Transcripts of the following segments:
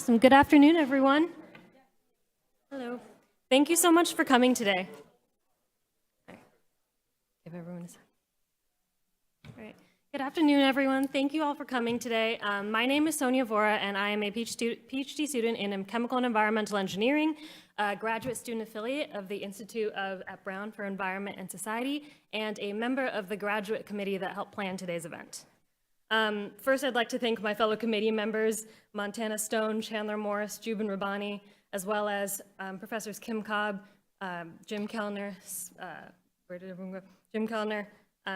Awesome. Good afternoon, everyone. Hello. Thank you so much for coming today. Give everyone a second. All right. Good afternoon, everyone. Thank you all for coming today. My name is Sonia Vora, and I am a PhD student in Chemical and Environmental Engineering, a graduate student affiliate of the Institute at Brown for Environment and Society, and a member of the graduate committee that helped plan today's event. First, I'd like to thank my fellow committee members, Montana Stone, Chandler Morris, Jubin Rabbani, as well as Professors Kim Cobb, Jim Kellner,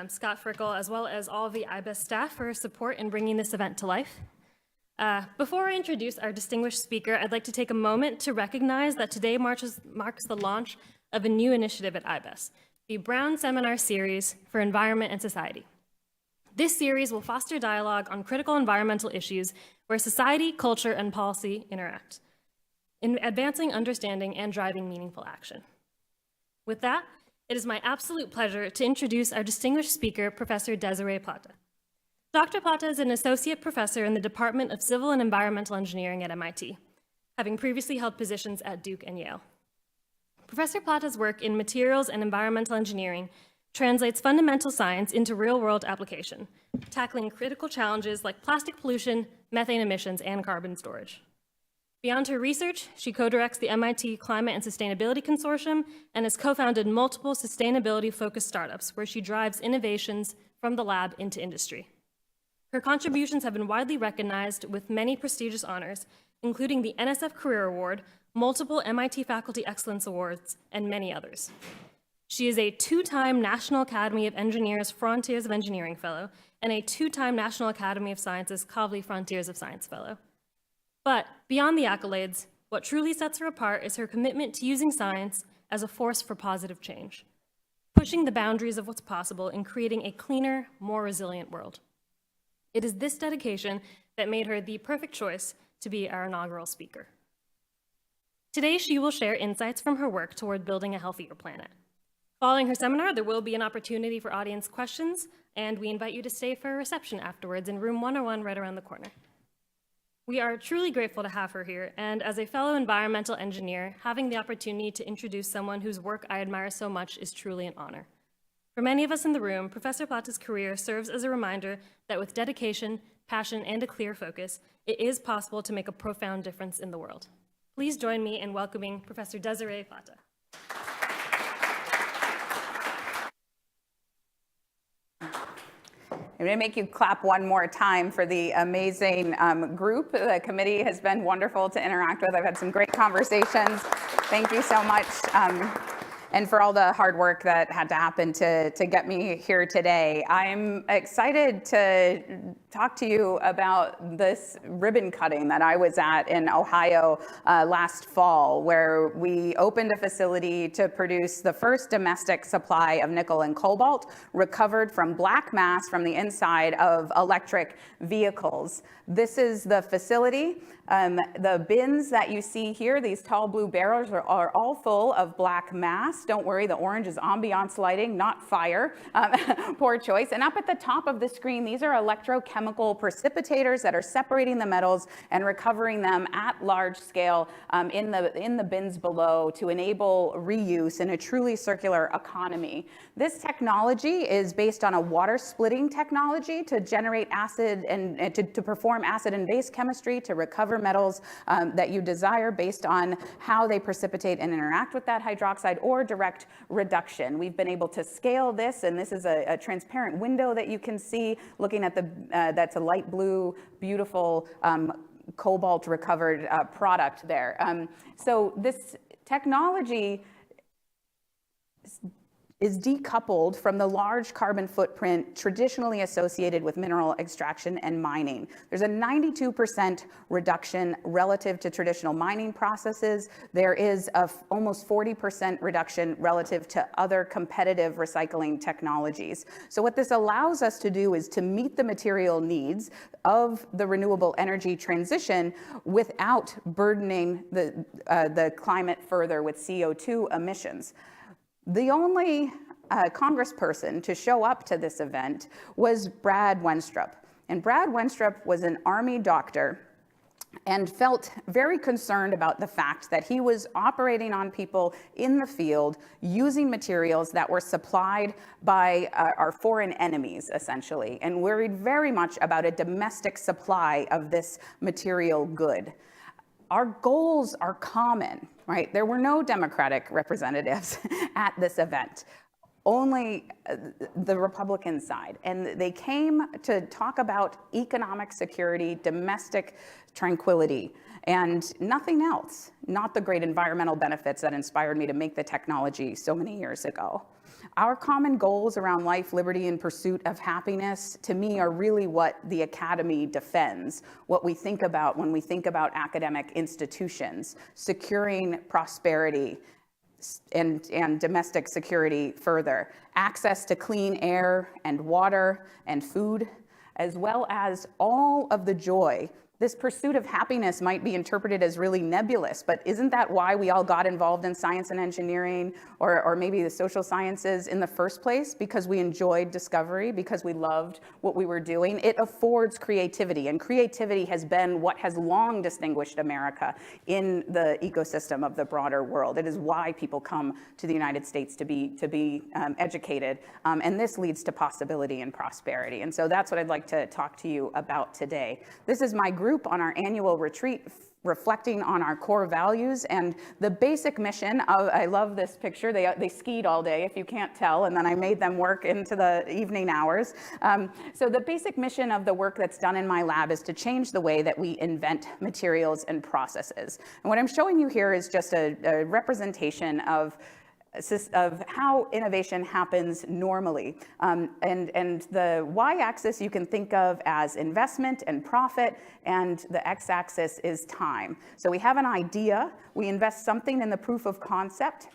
Scott Frickel, as well as all of the IBES staff for support in bringing this event to life. Before I introduce our distinguished speaker, I'd like to take a moment to recognize that today marks the launch of a new initiative at IBES, the Brown Seminar Series for Environment and Society. This series will foster dialogue on critical environmental issues where society, culture, and policy interact, in advancing understanding and driving meaningful action. With that, it is my absolute pleasure to introduce our distinguished speaker, Professor Desirée Plata. Dr. Plata is an associate professor in the Department of Civil and Environmental Engineering at MIT, having previously held positions at Duke and Yale. Professor Plata's work in materials and environmental engineering translates fundamental science into real-world application, tackling critical challenges like plastic pollution, methane emissions, and carbon storage. Beyond her research, she co-directs the MIT Climate and Sustainability Consortium and has co-founded multiple sustainability-focused startups where she drives innovations from the lab into industry. Her contributions have been widely recognized with many prestigious honors, including the NSF Career Award, multiple MIT Faculty Excellence Awards, and many others. She is a two-time National Academy of Engineers Frontiers of Engineering Fellow and a two-time National Academy of Sciences Kavli Frontiers of Science Fellow. But beyond the accolades, what truly sets her apart is her commitment to using science as a force for positive change, pushing the boundaries of what's possible and creating a cleaner, more resilient world. It is this dedication that made her the perfect choice to be our inaugural speaker. Today, she will share insights from her work toward building a healthier planet. Following her seminar, there will be an opportunity for audience questions, and we invite you to stay for a reception afterwards in room 101 right around the corner. We are truly grateful to have her here, and as a fellow environmental engineer, having the opportunity to introduce someone whose work I admire so much is truly an honor. For many of us in the room, Professor Plata's career serves as a reminder that with dedication, passion, and a clear focus, it is possible to make a profound difference in the world. Please join me in welcoming Professor Desirée Plata. I'm going to make you clap one more time for the amazing group. The committee has been wonderful to interact with. I've had some great conversations. Thank you so much. And for all the hard work that had to happen to get me here today. I'm excited to talk to you about this ribbon cutting that I was at in Ohio last fall, where we opened a facility to produce the first domestic supply of nickel and cobalt recovered from black mass from the inside of electric vehicles. This is the facility. The bins that you see here, these tall blue barrels, are all full of black mass. Don't worry, the orange is ambiance lighting, not fire. Poor choice. And up at the top of the screen, these are electrochemical precipitators that are separating the metals and recovering them at large scale in the bins below to enable reuse in a truly circular economy. This technology is based on a water splitting technology to generate acid and to perform acid and base chemistry to recover metals that you desire based on how they precipitate and interact with that hydroxide or direct reduction. We've been able to scale this, and this is a transparent window that you can see looking at that's a light blue, beautiful cobalt recovered product there. So this technology is decoupled from the large carbon footprint traditionally associated with mineral extraction and mining. There's a 92% reduction relative to traditional mining processes. There is a almost 40% reduction relative to other competitive recycling technologies. So what this allows us to do is to meet the material needs of the renewable energy transition without burdening the climate further with CO2 emissions. The only congressperson to show up to this event was Brad Wenstrup. And Brad Wenstrup was an Army doctor and felt very concerned about the fact that he was operating on people in the field using materials that were supplied by our foreign enemies, essentially, and worried very much about a domestic supply of this material good. Our goals are common, right? There were no Democratic representatives at this event, only the Republican side. And they came to talk about economic security, domestic tranquility, and nothing else, not the great environmental benefits that inspired me to make the technology so many years ago. Our common goals around life, liberty, and pursuit of happiness, to me, are really what the Academy defends, what we think about when we think about academic institutions, securing prosperity, and domestic security further, access to clean air and water and food, as well as all of the joy. This pursuit of happiness might be interpreted as really nebulous, but isn't that why we all got involved in science and engineering, or maybe the social sciences in the first place? Because we enjoyed discovery, because we loved what we were doing. It affords creativity, and creativity has been what has long distinguished America in the ecosystem of the broader world. It is why people come to the United States to be educated, and this leads to possibility and prosperity. And so that's what I'd like to talk to you about today. This is my group on our annual retreat, reflecting on our core values and the basic mission of, I love this picture, they skied all day, if you can't tell, and then I made them work into the evening hours. So the basic mission of the work that's done in my lab is to change the way that we invent materials and processes. And what I'm showing you here is just a representation of how innovation happens normally. And the y-axis you can think of as investment and profit, and the x-axis is time. So we have an idea, we invest something in the proof of concept,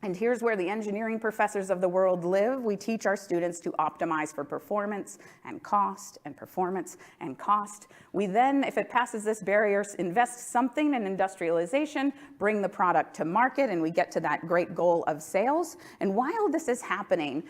and here's where the engineering professors of the world live. We teach our students to optimize for performance and cost and performance and cost. We then, if it passes this barrier, invest something in industrialization, bring the product to market, and we get to that great goal of sales. And while this is happening,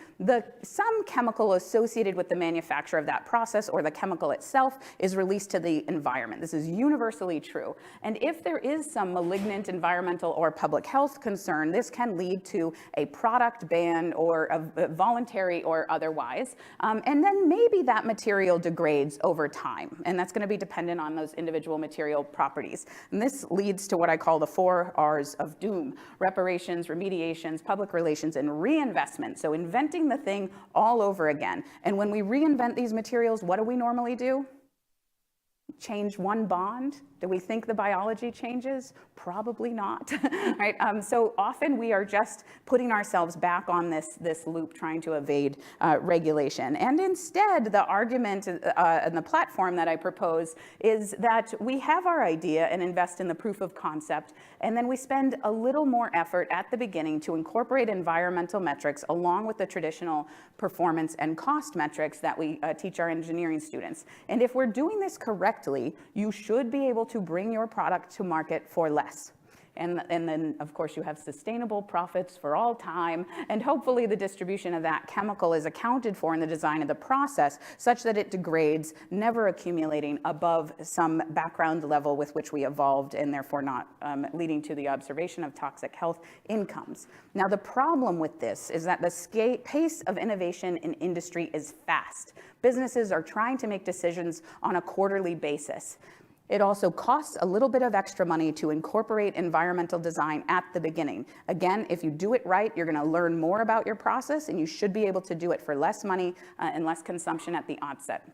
some chemical associated with the manufacture of that process or the chemical itself is released to the environment. This is universally true. And if there is some malignant environmental or public health concern, this can lead to a product ban or a voluntary or otherwise. And then maybe that material degrades over time. And that's going to be dependent on those individual material properties. And this leads to what I call the 4 R's of doom: reparations, remediations, public relations, and reinvestment. So inventing the thing all over again. And when we reinvent these materials, what do we normally do? Change one bond? Do we think the biology changes? Probably not, right? So often we are just putting ourselves back on this loop, trying to evade regulation. And instead, the argument and the platform that I propose is that we have our idea and invest in the proof of concept, and then we spend a little more effort at the beginning to incorporate environmental metrics along with the traditional performance and cost metrics that we teach our engineering students. And if we're doing this correctly, you should be able to bring your product to market for less. And then, of course, you have sustainable profits for all time, and hopefully the distribution of that chemical is accounted for in the design of the process such that it degrades, never accumulating above some background level with which we evolved, and therefore not leading to the observation of toxic health incomes. Now, the problem with this is that the pace of innovation in industry is fast. Businesses are trying to make decisions on a quarterly basis. It also costs a little bit of extra money to incorporate environmental design at the beginning. Again, if you do it right, you're going to learn more about your process, and you should be able to do it for less money and less consumption at the onset.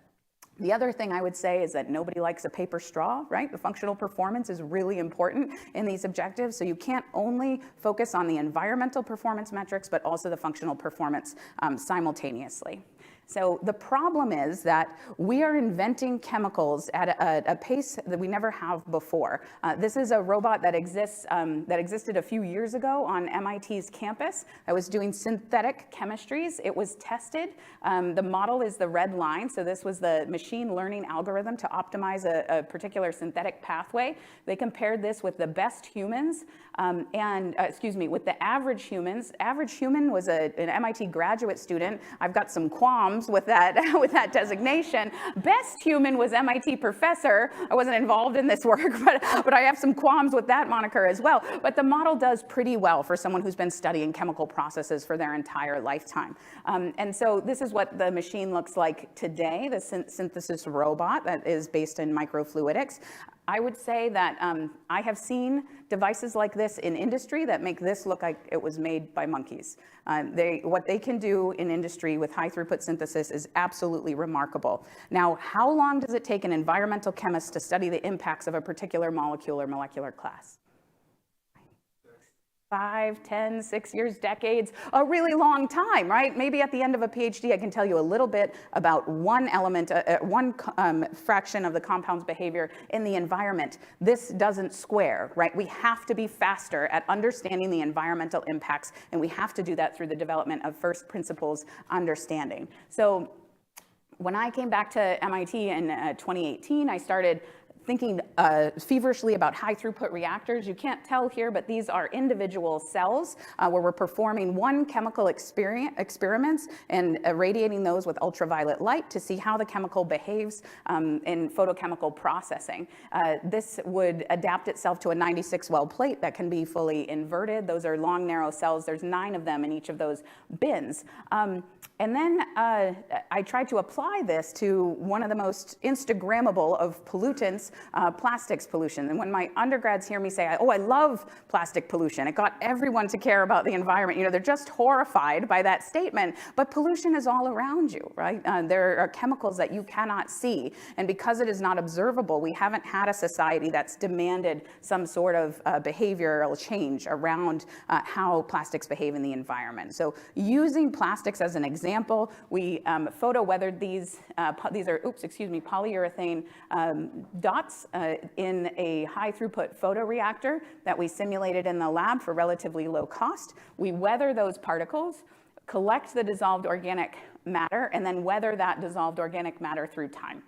The other thing I would say is that nobody likes a paper straw, right? The functional performance is really important in these objectives, so you can't only focus on the environmental performance metrics, but also the functional performance simultaneously. So the problem is that we are inventing chemicals at a pace that we never have before. This is a robot that existed a few years ago on MIT's campus that was doing synthetic chemistries. It was tested. The model is the red line. So this was the machine learning algorithm to optimize a particular synthetic pathway. They compared this with the best humans with the average humans. Average human was an MIT graduate student. I've got some qualms qualms with that, with that designation. Best human was MIT professor. I wasn't involved in this work, but I have some qualms with that moniker as well. But the model does pretty well for someone who's been studying chemical processes for their entire lifetime. And so this is what the machine looks like today, the synthesis robot that is based in microfluidics. I would say that I have seen devices like this in industry that make this look like it was made by monkeys. What they can do in industry with high throughput synthesis is absolutely remarkable. Now, how long does it take an environmental chemist to study the impacts of a particular molecule or molecular class? 5, 10, 6 years, decades, a really long time, right? Maybe at the end of a PhD, I can tell you a little bit about one element, one fraction of the compound's behavior in the environment. This doesn't square, right? We have to be faster at understanding the environmental impacts, and we have to do that through the development of first principles understanding. So when I came back to MIT in 2018, I started thinking feverishly about high throughput reactors. You can't tell here, but these are individual cells where we're performing one chemical experiments and irradiating those with ultraviolet light to see how the chemical behaves in photochemical processing. This would adapt itself to a 96-well plate that can be fully inverted. Those are long, narrow cells. There's 9 of them in each of those bins. And then I tried to apply this to one of the most Instagrammable of pollutants, plastics pollution. And when my undergrads hear me say, oh, I love plastic pollution, it got everyone to care about the environment. You know, they're just horrified by that statement. But pollution is all around you, right? There are chemicals that you cannot see. And because it is not observable, we haven't had a society that's demanded some sort of behavioral change around how plastics behave in the environment. So using plastics as an example, we photo weathered these are, polyurethane dots in a high throughput photoreactor that we simulated in the lab for relatively low cost. We weather those particles, collect the dissolved organic matter, and then weather that dissolved organic matter through time.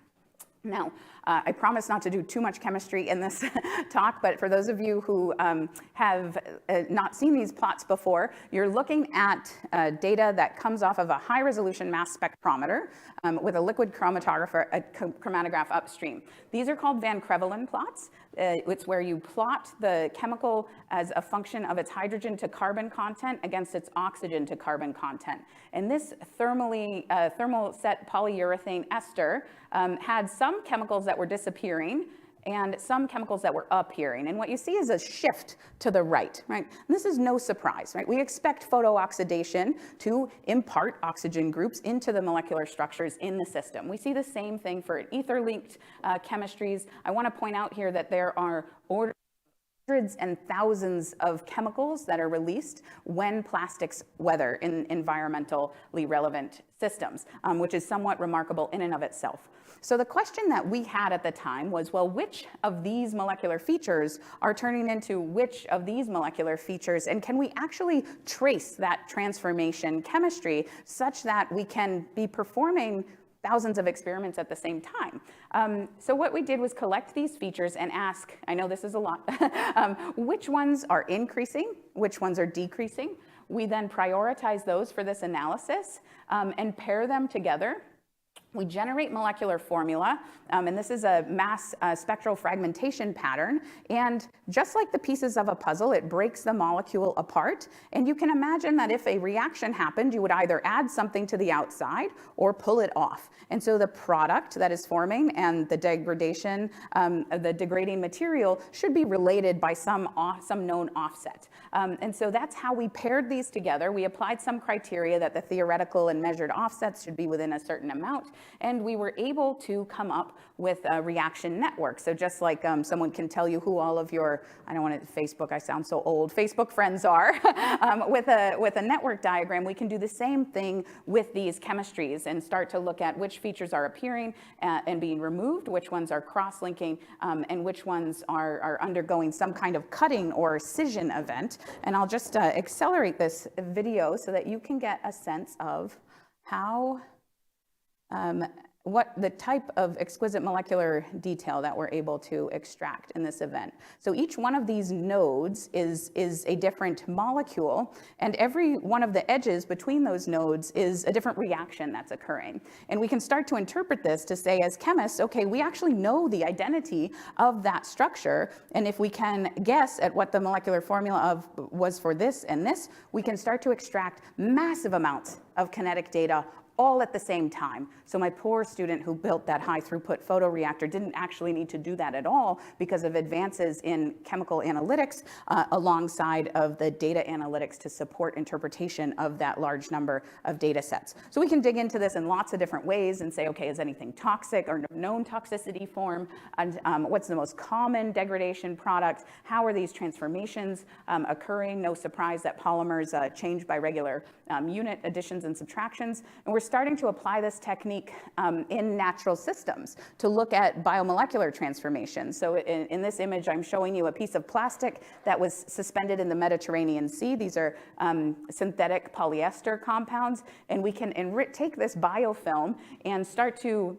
Now, I promise not to do too much chemistry in this talk, but for those of you who have not seen these plots before, you're looking at data that comes off of a high-resolution mass spectrometer with a liquid chromatograph upstream. These are called Van Crevelen plots. It's where you plot the chemical as a function of its hydrogen to carbon content against its oxygen to carbon content. And this thermal set polyurethane ester had some chemicals that were disappearing and some chemicals that were appearing. And what you see is a shift to the right, right? And this is no surprise, right? We expect photooxidation to impart oxygen groups into the molecular structures in the system. We see the same thing for ether-linked chemistries. I want to point out here that there are hundreds and thousands of chemicals that are released when plastics weather in environmentally relevant systems, which is somewhat remarkable in and of itself. So the question that we had at the time was, well, which of these molecular features are turning into which of these molecular features, and can we actually trace that transformation chemistry such that we can be performing thousands of experiments at the same time? So what we did was collect these features and ask, I know this is a lot, which ones are increasing, which ones are decreasing. We then prioritize those for this analysis and pair them together. We generate molecular formula, and this is a mass spectral fragmentation pattern. And just like the pieces of a puzzle, it breaks the molecule apart. And you can imagine that if a reaction happened, you would either add something to the outside or pull it off. And so the product that is forming and the degradation, the degrading material should be related by some known offset. And so that's how we paired these together. We applied some criteria that the theoretical and measured offsets should be within a certain amount. And we were able to come up with a reaction network. So just like someone can tell you who all of your, I don't want to, Facebook, I sound so old, Facebook friends are, with a network diagram, we can do the same thing with these chemistries and start to look at which features are appearing and being removed, which ones are cross-linking, and which ones are undergoing some kind of cutting or scission event. And I'll just accelerate this video so that you can get a sense of how what the type of exquisite molecular detail that we're able to extract in this event. So each one of these nodes is a different molecule, and every one of the edges between those nodes is a different reaction that's occurring. And we can start to interpret this to say, as chemists, okay, we actually know the identity of that structure, and if we can guess at what the molecular formula was for this and this, we can start to extract massive amounts of kinetic data all at the same time. So my poor student who built that high throughput photoreactor didn't actually need to do that at all because of advances in chemical analytics alongside of the data analytics to support interpretation of that large number of data sets. So we can dig into this in lots of different ways and say, okay, is anything toxic or known toxicity form? And what's the most common degradation product? How are these transformations occurring? No surprise that polymers change by regular unit additions and subtractions. And we're starting to apply this technique in natural systems to look at biomolecular transformations. So in this image, I'm showing you a piece of plastic that was suspended in the Mediterranean Sea. These are synthetic polyester compounds, and we can take this biofilm and start to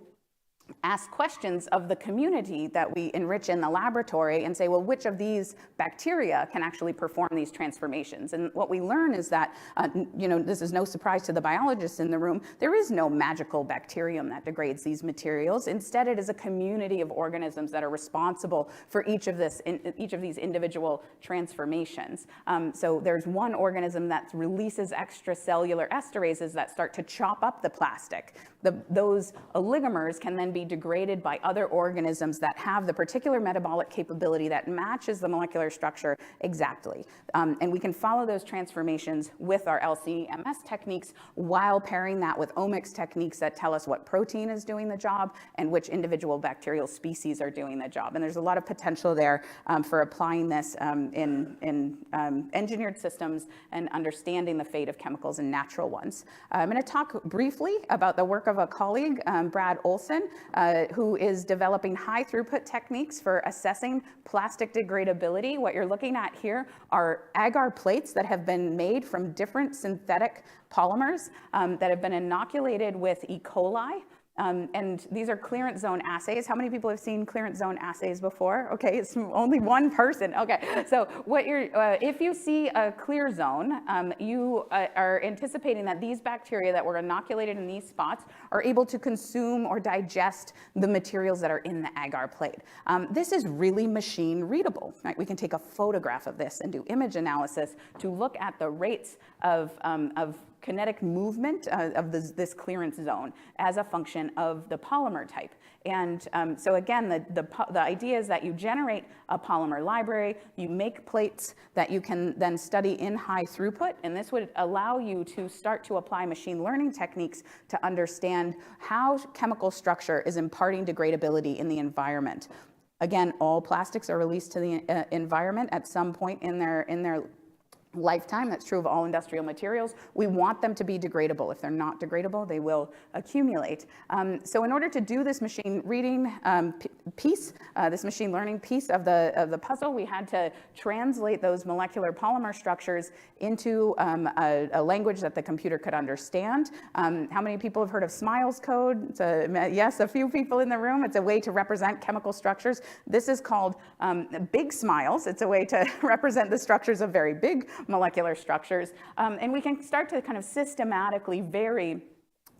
ask questions of the community that we enrich in the laboratory and say, well, which of these bacteria can actually perform these transformations? And what we learn is that, this is no surprise to the biologists in the room, there is no magical bacterium that degrades these materials. Instead, it is a community of organisms that are responsible for each of these individual transformations. So there's one organism that releases extracellular esterases that start to chop up the plastic. Those oligomers can then be degraded by other organisms that have the particular metabolic capability that matches the molecular structure exactly. And we can follow those transformations with our LC-MS techniques while pairing that with omics techniques that tell us what protein is doing the job and which individual bacterial species are doing the job. And there's a lot of potential there for applying this in engineered systems and understanding the fate of chemicals and natural ones. I'm going to talk briefly about the work of a colleague, Brad Olson, who is developing high throughput techniques for assessing plastic degradability. What you're looking at here are agar plates that have been made from different synthetic polymers that have been inoculated with E. coli. And these are clearance zone assays. How many people have seen clearance zone assays before? Okay, it's only one person. Okay, so if you see a clear zone, you are anticipating that these bacteria that were inoculated in these spots are able to consume or digest the materials that are in the agar plate. This is really machine readable, right? We can take a photograph of this and do image analysis to look at the rates of kinetic movement of this clearance zone as a function of the polymer type. And so again, the idea is that you generate a polymer library, you make plates that you can then study in high throughput, and this would allow you to start to apply machine learning techniques to understand how chemical structure is imparting degradability in the environment. Again, all plastics are released to the environment at some point in their lifetime. That's true of all industrial materials. We want them to be degradable. If they're not degradable, they will accumulate. So in order to do this machine reading piece, this machine learning piece of the puzzle, we had to translate those molecular polymer structures into a language that the computer could understand. How many people have heard of SMILES code? Yes, a few people in the room. It's a way to represent chemical structures. This is called big SMILES. It's a way to represent the structures of very big molecular structures, and we can start to kind of systematically vary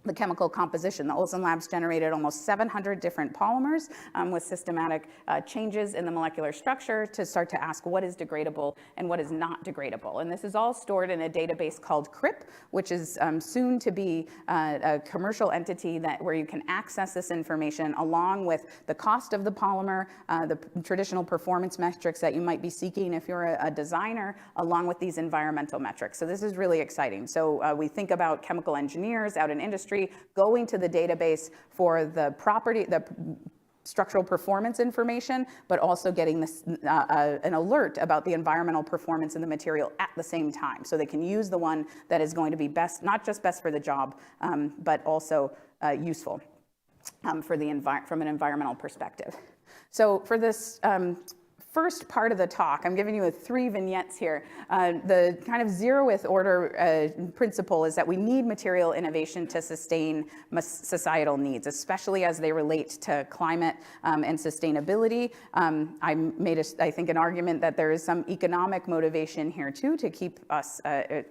the chemical composition. The Olson Labs generated almost 700 different polymers with systematic changes in the molecular structure to start to ask what is degradable and what is not degradable. And this is all stored in a database called CRIP, which is soon to be a commercial entity where you can access this information along with the cost of the polymer, the traditional performance metrics that you might be seeking if you're a designer, along with these environmental metrics. So this is really exciting. So we think about chemical engineers out in industry going to the database for the structural performance information, but also getting this, an alert about the environmental performance in the material at the same time. So they can use the one that is going to be best, not just best for the job, but also useful from an environmental perspective. So for this first part of the talk, I'm giving you 3 vignettes here. The kind of zeroth order principle is that we need material innovation to sustain societal needs, especially as they relate to climate and sustainability. I made, I think, an argument that there is some economic motivation here too to keep us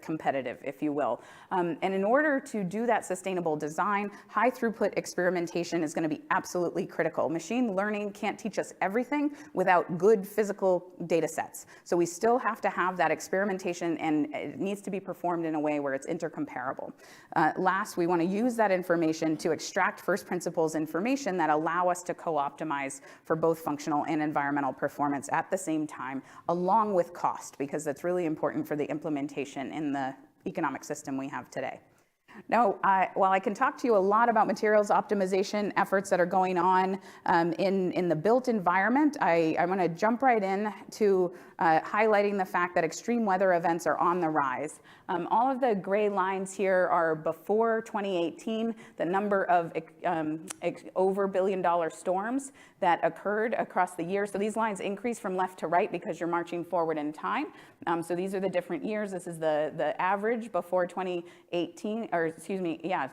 competitive, if you will. And in order to do that sustainable design, high throughput experimentation is going to be absolutely critical. Machine learning can't teach us everything without good physical data sets. So we still have to have that experimentation, and it needs to be performed in a way where it's intercomparable. Last, we want to use that information to extract first principles information that allow us to co-optimize for both functional and environmental performance at the same time, along with cost, because that's really important for the implementation in the economic system we have today. Now, while I can talk to you a lot about materials optimization efforts that are going on in the built environment, I want to jump right in to highlighting the fact that extreme weather events are on the rise. All of the gray lines here are before 2018, the number of over $1 billion storms that occurred across the year. So these lines increase from left to right because you're marching forward in time. So these are the different years. This is the average before 2018, or excuse me, yeah,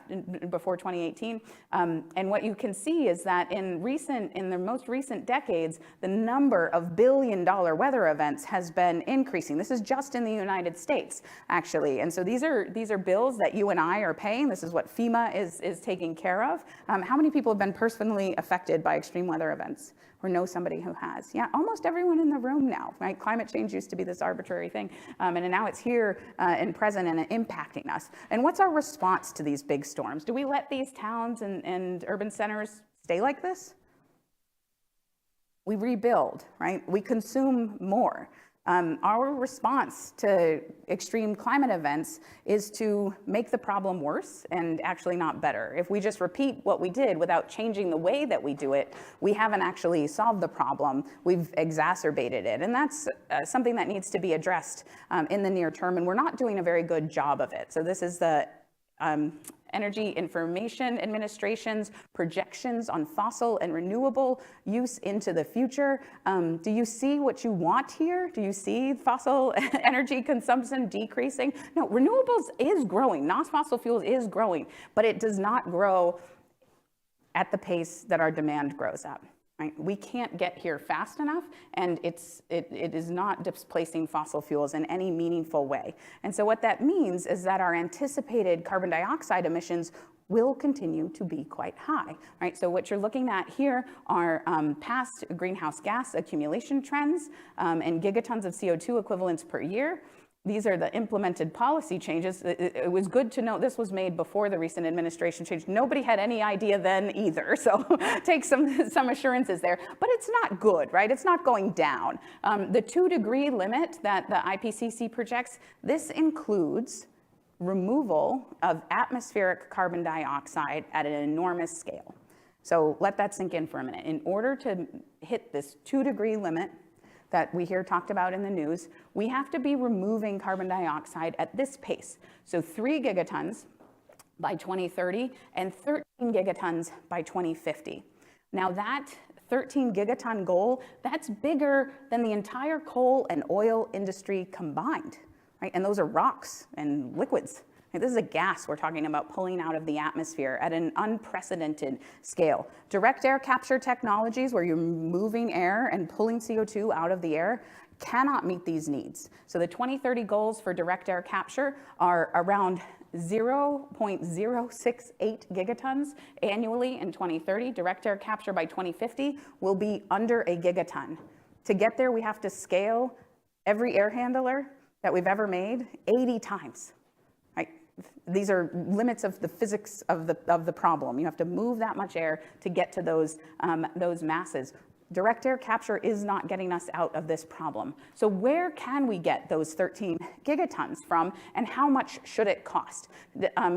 before 2018. And what you can see is that in the most recent decades, the number of billion-dollar weather events has been increasing. This is just in the United States, actually. And so these are bills that you and I are paying. This is what FEMA is taking care of. How many people have been personally affected by extreme weather events, or know somebody who has? Yeah, almost everyone in the room now, right? Climate change used to be this arbitrary thing, and now it's here and present and impacting us. And what's our response to these big storms? Do we let these towns and urban centers stay like this? We rebuild, right? We consume more. Our response to extreme climate events is to make the problem worse and actually not better. If we just repeat what we did without changing the way that we do it, we haven't actually solved the problem, we've exacerbated it. And that's something that needs to be addressed in the near term, and we're not doing a very good job of it. So this is the Energy Information Administration's projections on fossil and renewable use into the future. Do you see what you want here? Do you see fossil energy consumption decreasing? No, renewables is growing. Non-fossil fuels is growing, but it does not grow at the pace that our demand grows at. Right? We can't get here fast enough, and it is not displacing fossil fuels in any meaningful way. And so what that means is that our anticipated carbon dioxide emissions will continue to be quite high, right? So what you're looking at here are past greenhouse gas accumulation trends and gigatons of CO2 equivalents per year. These are the implemented policy changes. It was good to note this was made before the recent administration change. Nobody had any idea then either, so take some assurances there. But it's not good, right? It's not going down. The 2-degree limit that the IPCC projects, this includes removal of atmospheric carbon dioxide at an enormous scale. So let that sink in for a minute. In order to hit this 2-degree limit that we hear talked about in the news, we have to be removing carbon dioxide at this pace. So 3 gigatons by 2030 and 13 gigatons by 2050. Now that 13 gigaton goal, that's bigger than the entire coal and oil industry combined, right? And those are rocks and liquids. This is a gas we're talking about pulling out of the atmosphere at an unprecedented scale. Direct air capture technologies, where you're moving air and pulling CO2 out of the air, cannot meet these needs. So the 2030 goals for direct air capture are around 0.068 gigatons annually in 2030. Direct air capture by 2050 will be under a gigaton. To get there, we have to scale every air handler that we've ever made 80 times. These are limits of the physics of the problem. You have to move that much air to get to those masses. Direct air capture is not getting us out of this problem. So where can we get those 13 gigatons from, and how much should it cost?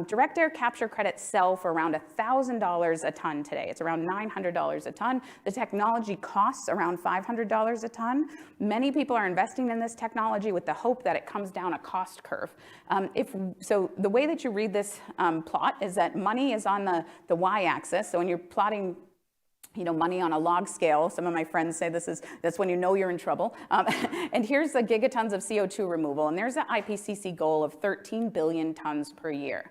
Direct air capture credits sell for around $1,000 a ton today. It's around $900 a ton. The technology costs around $500 a ton. Many people are investing in this technology with the hope that it comes down a cost curve. So the way that you read this plot is that money is on the y-axis. So when you're plotting money on a log scale. Some of my friends say that's when you know you're in trouble. And here's the gigatons of CO2 removal, and there's the IPCC goal of 13 billion tons per year.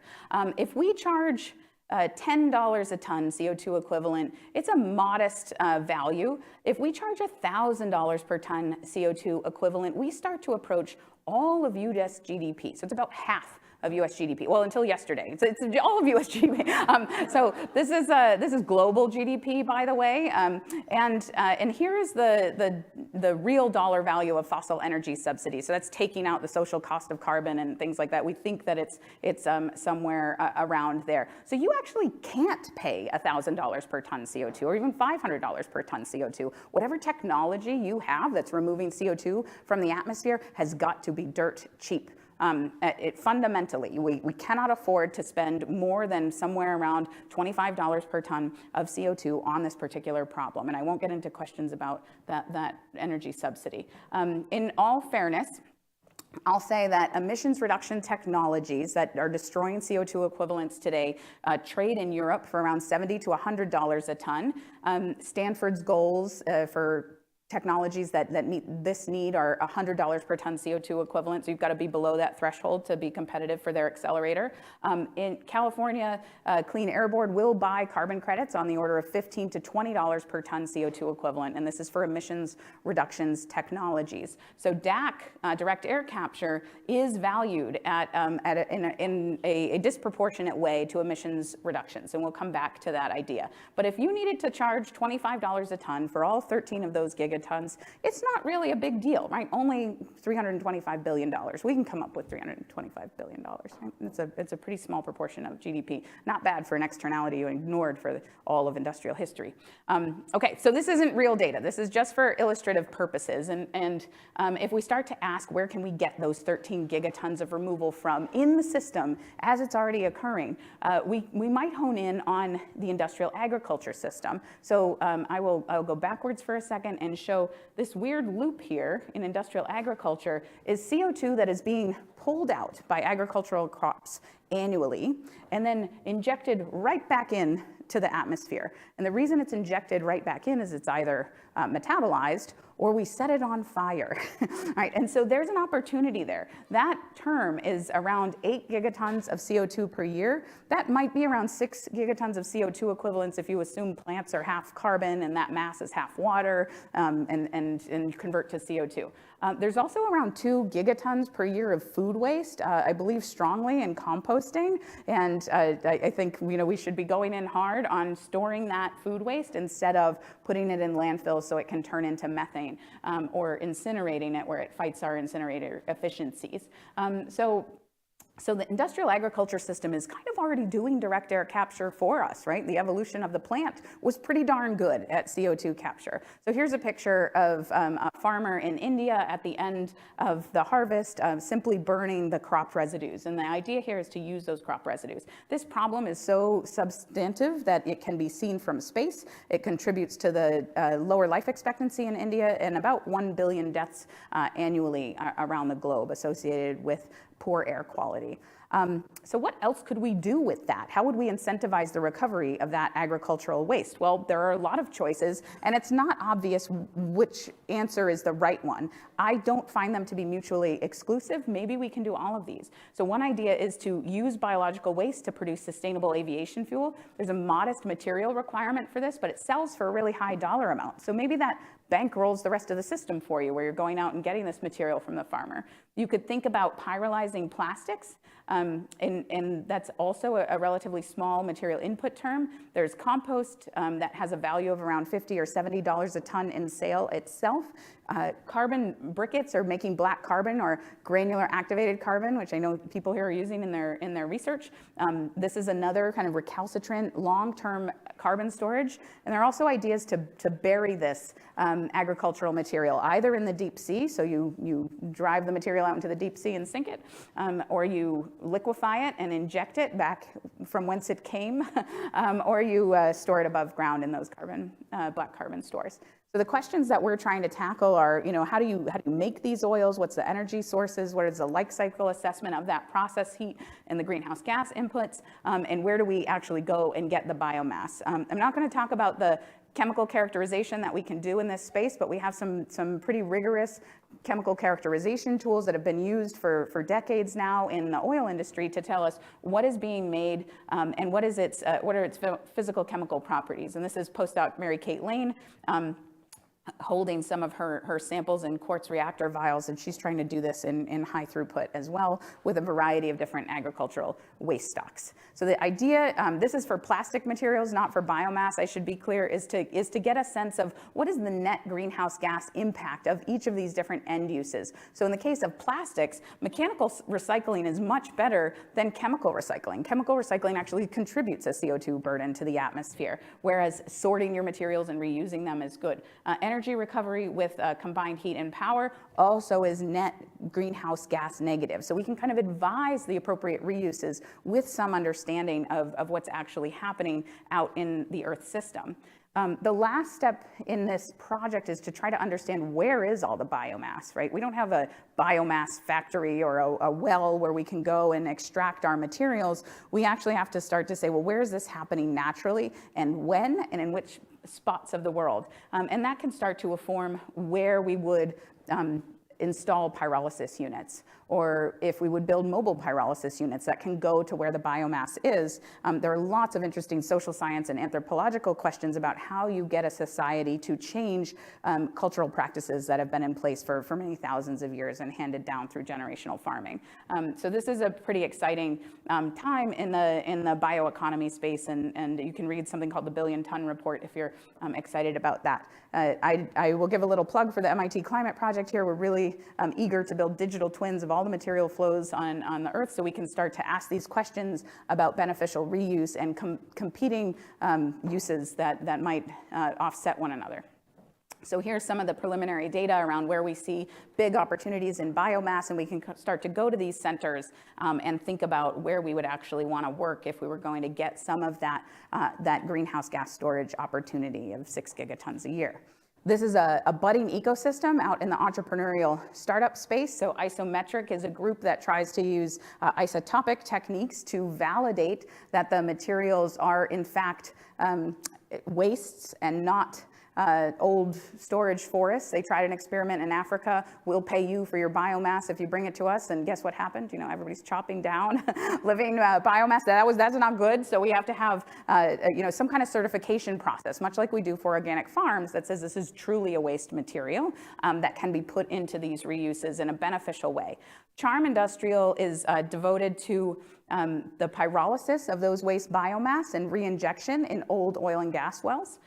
If we charge $10 a ton CO2 equivalent, it's a modest value. If we charge $1,000 per ton CO2 equivalent, we start to approach all of US GDP. So it's about half of US GDP. Well, until yesterday, it's all of US GDP. So this is global GDP, by the way. And here is the real dollar value of fossil energy subsidies. So that's taking out the social cost of carbon and things like that. We think that it's somewhere around there. So you actually can't pay $1,000 per ton CO2 or even $500 per ton CO2. Whatever technology you have that's removing CO2 from the atmosphere has got to be dirt cheap. Fundamentally, we cannot afford to spend more than somewhere around $25 per ton of CO2 on this particular problem. And I won't get into questions about that energy subsidy. In all fairness, I'll say that emissions reduction technologies that are destroying CO2 equivalents today trade in Europe for around $70 to $100 a ton. Stanford's goals for technologies that meet this need are $100 per ton CO2 equivalent, so you've got to be below that threshold to be competitive for their accelerator. In California, Clean Air Board will buy carbon credits on the order of $15 to $20 per ton CO2 equivalent, and this is for emissions reductions technologies. So DAC, direct air capture, is valued in a disproportionate way to emissions reductions, and we'll come back to that idea. But if you needed to charge $25 a ton for all 13 of those gigatons, it's not really a big deal, right? Only $325 billion. We can come up with $325 billion. Right? It's a pretty small proportion of GDP. Not bad for an externality you ignored for all of industrial history. Okay, so this isn't real data. This is just for illustrative purposes. And if we start to ask where can we get those 13 gigatons of removal from in the system as it's already occurring, we might hone in on the industrial agriculture system. So I'll go backwards for a second and show this weird loop here in industrial agriculture is CO2 that is being pulled out by agricultural crops annually and then injected right back in to the atmosphere. And the reason it's injected right back in is it's either metabolized or we set it on fire, right? And so there's an opportunity there. That term is around 8 gigatons of CO2 per year. That might be around 6 gigatons of CO2 equivalents if you assume plants are half carbon and that mass is half water and convert to CO2. There's also around 2 gigatons per year of food waste, I believe strongly in composting. And I think we should be going in hard on storing that food waste instead of putting it in landfills so it can turn into methane, or incinerating it where it fights our incinerator efficiencies. So the industrial agriculture system is kind of already doing direct air capture for us, right? The evolution of the plant was pretty darn good at CO2 capture. So here's a picture of a farmer in India at the end of the harvest, simply burning the crop residues. And the idea here is to use those crop residues. This problem is so substantive that it can be seen from space. It contributes to the lower life expectancy in India and about 1 billion deaths annually around the globe associated with poor air quality. So what else could we do with that? How would we incentivize the recovery of that agricultural waste? Well, there are a lot of choices, and it's not obvious which answer is the right one. I don't find them to be mutually exclusive. Maybe we can do all of these. So one idea is to use biological waste to produce sustainable aviation fuel. There's a modest material requirement for this, but it sells for a really high dollar amount. So maybe that bankrolls the rest of the system for you, where you're going out and getting this material from the farmer. You could think about pyrolyzing plastics, and that's also a relatively small material input term. There's compost that has a value of around $50 or $70 a ton in sale itself. Carbon briquettes are making black carbon or granular activated carbon, which I know people here are using in their research. This is another kind of recalcitrant long-term carbon storage. And there are also ideas to bury this agricultural material, either in the deep sea, so you drive the material out into the deep sea and sink it, or you liquefy it and inject it back from whence it came, or you store it above ground in those black carbon stores. So the questions that we're trying to tackle are, how do you make these oils? What's the energy sources? What is the life cycle assessment of that process heat and the greenhouse gas inputs? And where do we actually go and get the biomass? I'm not going to talk about the chemical characterization that we can do in this space, but we have some pretty rigorous chemical characterization tools that have been used for decades now in the oil industry to tell us what is being made and what are its physical chemical properties. And this is postdoc Mary Kate Lane, holding some of her samples in quartz reactor vials, and she's trying to do this in high throughput as well with a variety of different agricultural waste stocks. So the idea, this is for plastic materials, not for biomass, I should be clear, is to get a sense of what is the net greenhouse gas impact of each of these different end uses. So in the case of plastics, mechanical recycling is much better than chemical recycling. Chemical recycling actually contributes a CO2 burden to the atmosphere, whereas sorting your materials and reusing them is good. Energy recovery with combined heat and power also is net greenhouse gas negative. So we can kind of advise the appropriate reuses with some understanding of what's actually happening out in the Earth system. The last step in this project is to try to understand where is all the biomass, right? We don't have a biomass factory or a well where we can go and extract our materials. We actually have to start to say, well, where is this happening naturally and when and in which spots of the world? And that can start to inform where we would install pyrolysis units, or if we would build mobile pyrolysis units that can go to where the biomass is. There are lots of interesting social science and anthropological questions about how you get a society to change cultural practices that have been in place for many thousands of years and handed down through generational farming. So this is a pretty exciting time in the bioeconomy space, and you can read something called the Billion Ton Report if you're excited about that. I will give a little plug for the MIT Climate Project here. We're really eager to build digital twins of all the material flows on the Earth so we can start to ask these questions about beneficial reuse and competing uses that might offset one another. So here's some of the preliminary data around where we see big opportunities in biomass, and we can start to go to these centers and think about where we would actually want to work if we were going to get some of that greenhouse gas storage opportunity of 6 gigatons a year. This is a budding ecosystem out in the entrepreneurial startup space. So Isometric is a group that tries to use isotopic techniques to validate that the materials are in fact wastes and not old storage forests. They tried an experiment in Africa. We'll pay you for your biomass if you bring it to us. And guess what happened? You know, everybody's chopping down living biomass. That's not good. So we have to have some kind of certification process, much like we do for organic farms, that says this is truly a waste material that can be put into these reuses in a beneficial way. Charm Industrial is devoted to the pyrolysis of those waste biomass and reinjection in old oil and gas wells.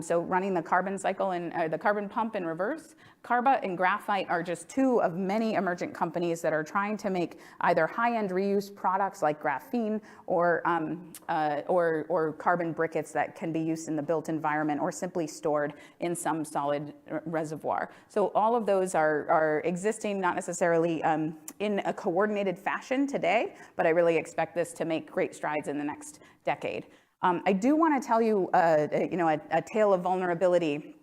So running the carbon cycle and the carbon pump in reverse. Carba and Graphite are just two of many emergent companies that are trying to make either high-end reuse products like graphene or carbon briquettes that can be used in the built environment or simply stored in some solid reservoir. So all of those are existing, not necessarily in a coordinated fashion today, but I really expect this to make great strides in the next decade. I do want to tell you, a tale of vulnerability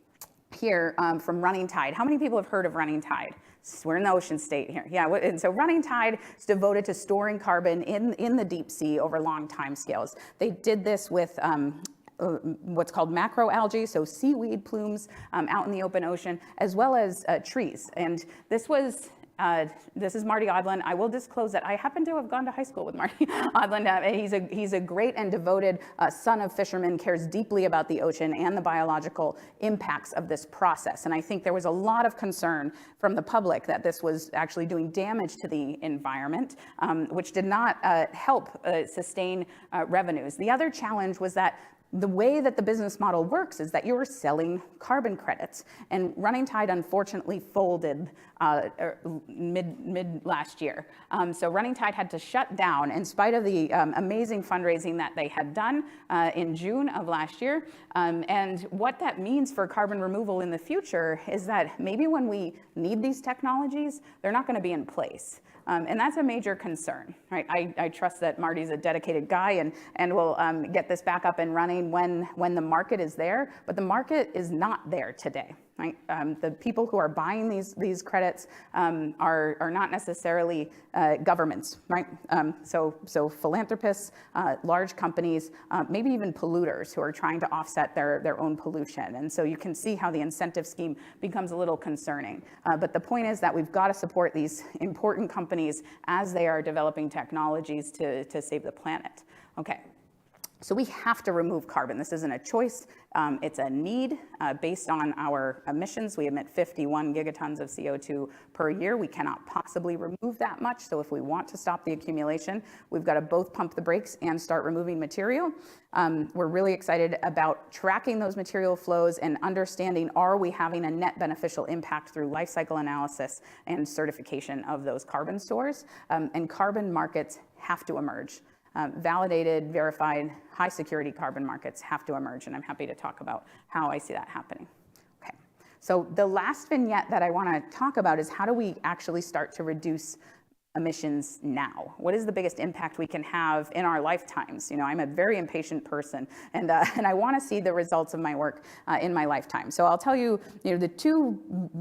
here from Running Tide. How many people have heard of Running Tide? We're in the ocean state here. Yeah, and so Running Tide is devoted to storing carbon in the deep sea over long time scales. They did this with what's called macroalgae, so seaweed plumes out in the open ocean, as well as trees. And this is Marty Odland. I will disclose that I happen to have gone to high school with Marty Odland. He's a great and devoted son of fishermen, cares deeply about the ocean and the biological impacts of this process. And I think there was a lot of concern from the public that this was actually doing damage to the environment, which did not help sustain revenues. The other challenge was that the way that the business model works is that you're selling carbon credits. And Running Tide unfortunately folded mid last year. So Running Tide had to shut down in spite of the amazing fundraising that they had done in June of last year. And what that means for carbon removal in the future is that maybe when we need these technologies, they're not going to be in place. And that's a major concern, right? I trust that Marty's a dedicated guy and will get this back up and running when the market is there, but the market is not there today. right? The people who are buying these credits are not necessarily governments, right? So philanthropists, large companies, maybe even polluters who are trying to offset their own pollution. And so you can see how the incentive scheme becomes a little concerning. But the point is that we've got to support these important companies as they are developing technologies to save the planet. Okay. So we have to remove carbon. This isn't a choice, it's a need. Based on our emissions, we emit 51 gigatons of CO2 per year. We cannot possibly remove that much, so if we want to stop the accumulation, we've got to both pump the brakes and start removing material. We're really excited about tracking those material flows and understanding, are we having a net beneficial impact through life cycle analysis and certification of those carbon stores, and carbon markets have to emerge. Validated, verified, high security carbon markets have to emerge, and I'm happy to talk about how I see that happening. Okay, so the last vignette that I want to talk about is how do we actually start to reduce emissions now? What is the biggest impact we can have in our lifetimes? You know, I'm a very impatient person, and I want to see the results of my work in my lifetime. So I'll tell you, the two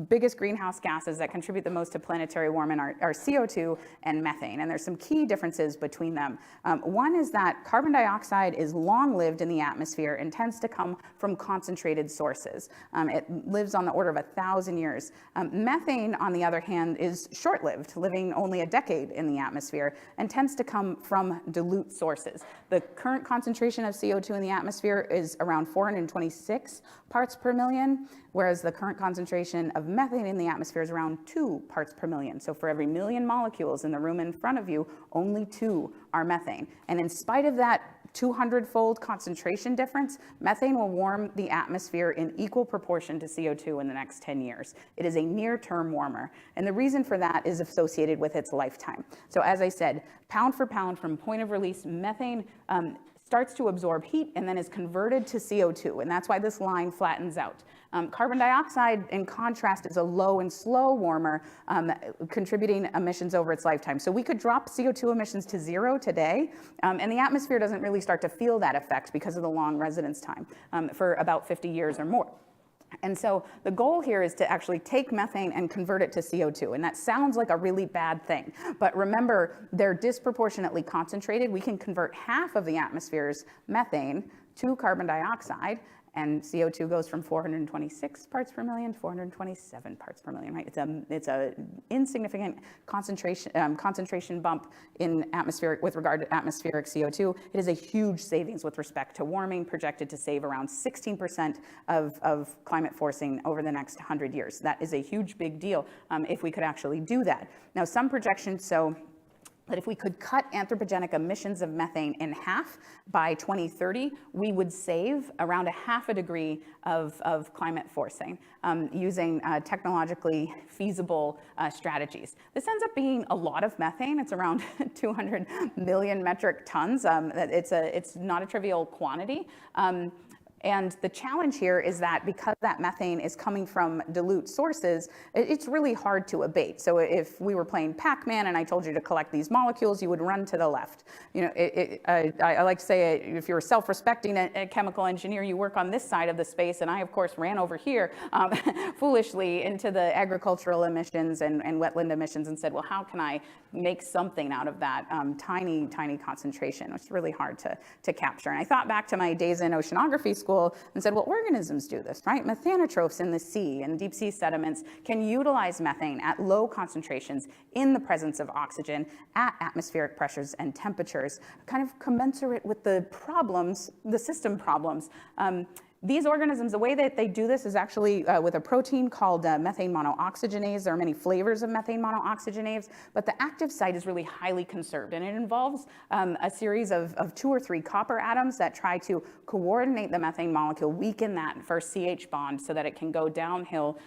biggest greenhouse gases that contribute the most to planetary warming are CO2 and methane, and there's some key differences between them. One is that carbon dioxide is long-lived in the atmosphere and tends to come from concentrated sources. It lives on the order of 1,000 years. Methane, on the other hand, is short-lived, living only a decade in the atmosphere, and tends to come from dilute sources. The current concentration of CO2 in the atmosphere is around 426 parts per million, whereas the current concentration of methane in the atmosphere is around 2 parts per million. So for every million molecules in the room in front of you, only 2 are methane. And in spite of that 200-fold concentration difference, methane will warm the atmosphere in equal proportion to CO2 in the next 10 years. It is a near-term warmer, and the reason for that is associated with its lifetime. So as I said, pound for pound from point of release, methane starts to absorb heat and then is converted to CO2, and that's why this line flattens out. Carbon dioxide, in contrast, is a low and slow warmer, contributing emissions over its lifetime. So we could drop CO2 emissions to 0 today, and the atmosphere doesn't really start to feel that effect because of the long residence time for about 50 years or more. And so the goal here is to actually take methane and convert it to CO2. And that sounds like a really bad thing. But remember, they're disproportionately concentrated. We can convert half of the atmosphere's methane to carbon dioxide, and CO2 goes from 426 parts per million to 427 parts per million, right? It's a insignificant concentration bump in atmospheric, with regard to atmospheric CO2. It is a huge savings with respect to warming, projected to save around 16% of climate forcing over the next 100 years. That is a huge, big deal if we could actually do that. Now, some projections show that if we could cut anthropogenic emissions of methane in half by 2030, we would save around 0.5 degrees of climate forcing using technologically feasible strategies. This ends up being a lot of methane. It's around 200 million metric tons. It's not a trivial quantity. And the challenge here is that because that methane is coming from dilute sources, it's really hard to abate. So if we were playing Pac-Man and I told you to collect these molecules, you would run to the left. I like to say, if you're a self-respecting a chemical engineer, you work on this side of the space, and I, of course, ran over here foolishly into the agricultural emissions and wetland emissions and said, well, how can I make something out of that tiny, tiny concentration? It's really hard to capture. And I thought back to my days in oceanography school and said, well, organisms do this, right? Methanotrophs in the sea and deep sea sediments can utilize methane at low concentrations in the presence of oxygen at atmospheric pressures and temperatures, kind of commensurate with the problems, the system problems. These organisms, the way that they do this is actually with a protein called methane monooxygenase. There are many flavors of methane monooxygenase, but the active site is really highly conserved, and it involves a series of 2 or 3 copper atoms that try to coordinate the methane molecule, weaken that first CH bond so that it can go downhill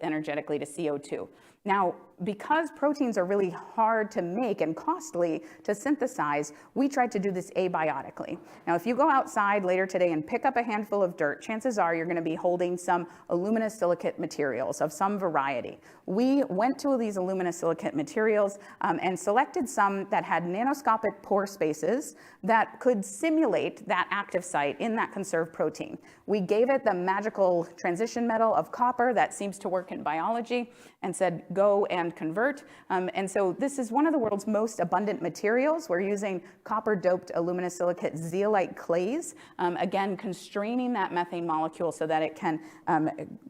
energetically to CO2. Now, because proteins are really hard to make and costly to synthesize, we tried to do this abiotically. Now, if you go outside later today and pick up a handful of dirt, chances are you're going to be holding some aluminosilicate materials of some variety. We went to these aluminosilicate materials and selected some that had nanoscopic pore spaces that could simulate that active site in that conserved protein. We gave it the magical transition metal of copper that seems to work in biology and said, go and convert. And so this is one of the world's most abundant materials. We're using copper-doped aluminosilicate zeolite clays, again, constraining that methane molecule so that it can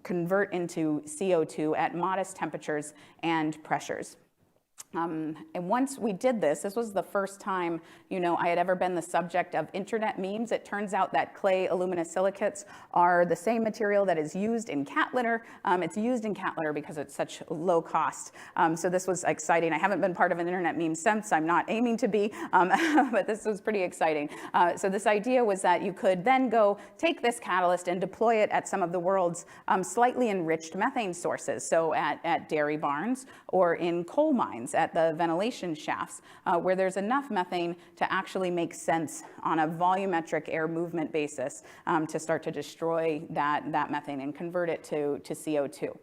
convert into CO2 at modest temperatures and pressures. And once we did this was the first time, I had ever been the subject of internet memes. It turns out that clay aluminosilicates are the same material that is used in cat litter. It's used in cat litter because it's such low cost. So this was exciting. I haven't been part of an internet meme since. I'm not aiming to be, but this was pretty exciting. So this idea was that you could then go take this catalyst and deploy it at some of the world's slightly enriched methane sources. So at dairy barns or in coal mines, at the ventilation shafts, where there's enough methane to actually make sense on a volumetric air movement basis to start to destroy that methane and convert it to CO2.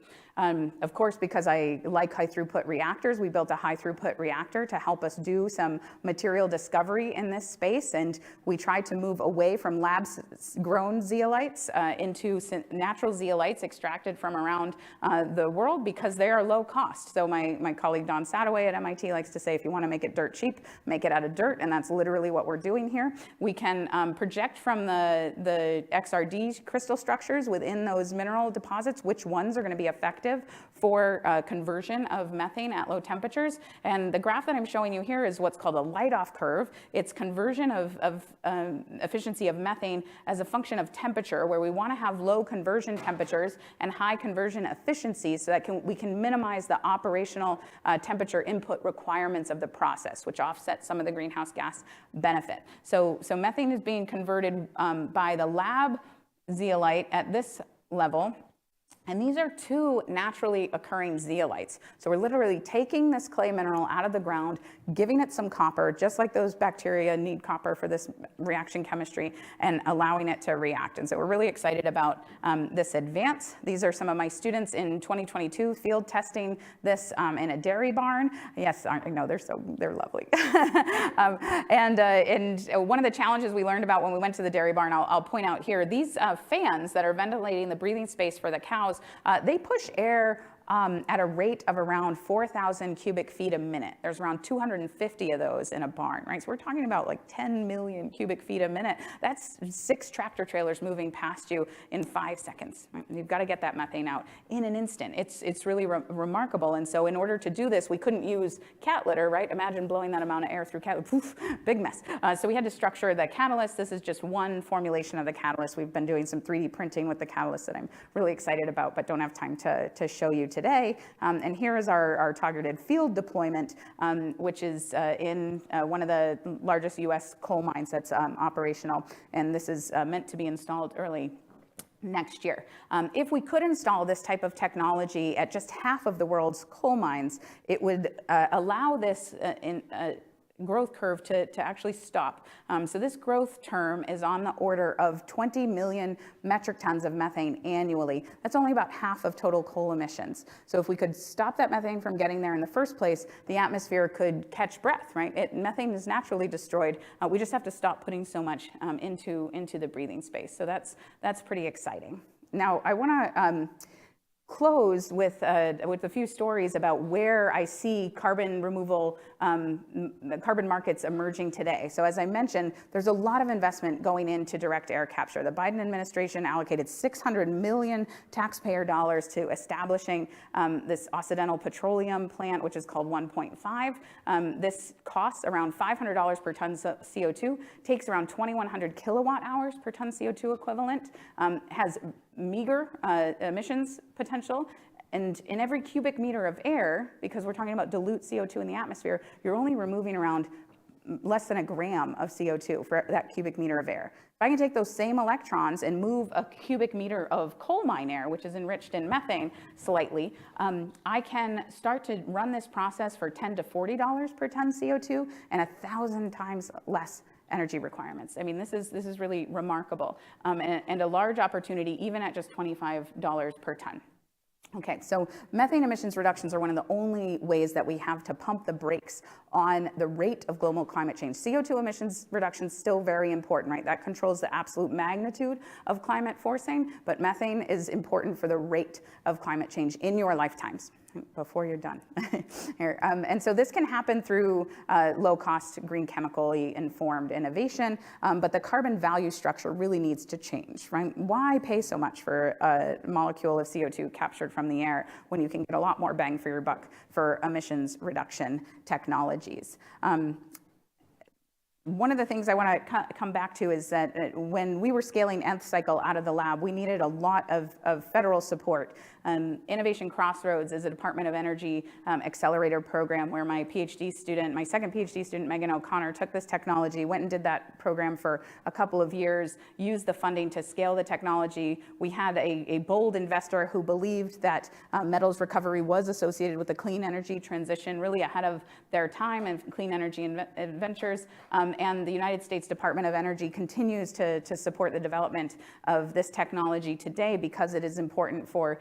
Of course, because I like high throughput reactors, we built a high throughput reactor to help us do some material discovery in this space. And we tried to move away from labs grown zeolites into natural zeolites extracted from around the world because they are low cost. So my colleague Don Sadoway at MIT likes to say, if you want to make it dirt cheap, make it out of dirt. And that's literally what we're doing here. We can project from the XRD crystal structures within those mineral deposits which ones are going to be effective for conversion of methane at low temperatures. And the graph that I'm showing you here is what's called a light-off curve. It's conversion of efficiency of methane as a function of temperature, where we want to have low conversion temperatures and high conversion efficiency so that we can minimize the operational temperature input requirements of the process, which offsets some of the greenhouse gas benefit. So methane is being converted by the lab zeolite at this level. And these are two naturally occurring zeolites. So we're literally taking this clay mineral out of the ground, giving it some copper, just like those bacteria need copper for this reaction chemistry, and allowing it to react. And so we're really excited about this advance. These are some of my students in 2022 field testing this in a dairy barn. Yes, I know, they're lovely. And one of the challenges we learned about when we went to the dairy barn, I'll point out here, these fans that are ventilating the breathing space for the cows, they push air at a rate of around 4,000 cubic feet a minute. There's around 250 of those in a barn, right? So we're talking about like 10 million cubic feet a minute. That's 6 tractor trailers moving past you in 5 seconds. Right? You've got to get that methane out in an instant. It's really remarkable. And so in order to do this, we couldn't use cat litter, right? Imagine blowing that amount of air through cat litter. Poof, big mess. So we had to structure the catalyst. This is just one formulation of the catalyst. We've been doing some 3D printing with the catalyst that I'm really excited about, but don't have time to show you today. And here is our targeted field deployment, which is in one of the largest US coal mines that's operational. And this is meant to be installed early next year. If we could install this type of technology at just half of the world's coal mines, it would allow this growth curve to actually stop. So this growth term is on the order of 20 million metric tons of methane annually. That's only about half of total coal emissions. So if we could stop that methane from getting there in the first place, the atmosphere could catch breath, right? Methane is naturally destroyed. We just have to stop putting so much into the breathing space. So that's pretty exciting. Now I want to close with a few stories about where I see carbon removal, carbon markets emerging today. So as I mentioned, there's a lot of investment going into direct air capture. The Biden administration allocated $600 million taxpayer dollars to establishing this Occidental petroleum plant, which is called 1.5. This costs around $500 per ton of CO2, takes around 2,100 kilowatt hours per ton CO2 equivalent, has meager emissions potential, and in every cubic meter of air, because we're talking about dilute CO2 in the atmosphere, you're only removing around less than a gram of CO2 for that cubic meter of air. If I can take those same electrons and move a cubic meter of coal mine air, which is enriched in methane slightly, I can start to run this process for $10 to $40 per ton CO2 and 1,000 times less energy requirements. I mean, this is really remarkable, and a large opportunity even at just $25 per ton. Okay, so methane emissions reductions are one of the only ways that we have to pump the brakes on the rate of global climate change. CO2 emissions reductions still very important, right? That controls the absolute magnitude of climate forcing, but methane is important for the rate of climate change in your lifetimes before you're done. Here, and so this can happen through low-cost, green chemically informed innovation, but the carbon value structure really needs to change, right? Why pay so much for a molecule of CO2 captured from the air when you can get a lot more bang for your buck for emissions reduction technologies? One of the things I want to come back to is that when we were scaling nth cycle out of the lab, we needed a lot of federal support. Innovation Crossroads is a Department of Energy accelerator program where my PhD student, my second PhD student, Megan O'Connor, took this technology, went and did that program for a couple of years, used the funding to scale the technology. We had a bold investor who believed that metals recovery was associated with the clean energy transition, really ahead of their time and clean energy ventures. And the United States Department of Energy continues to support the development of this technology today because it is important for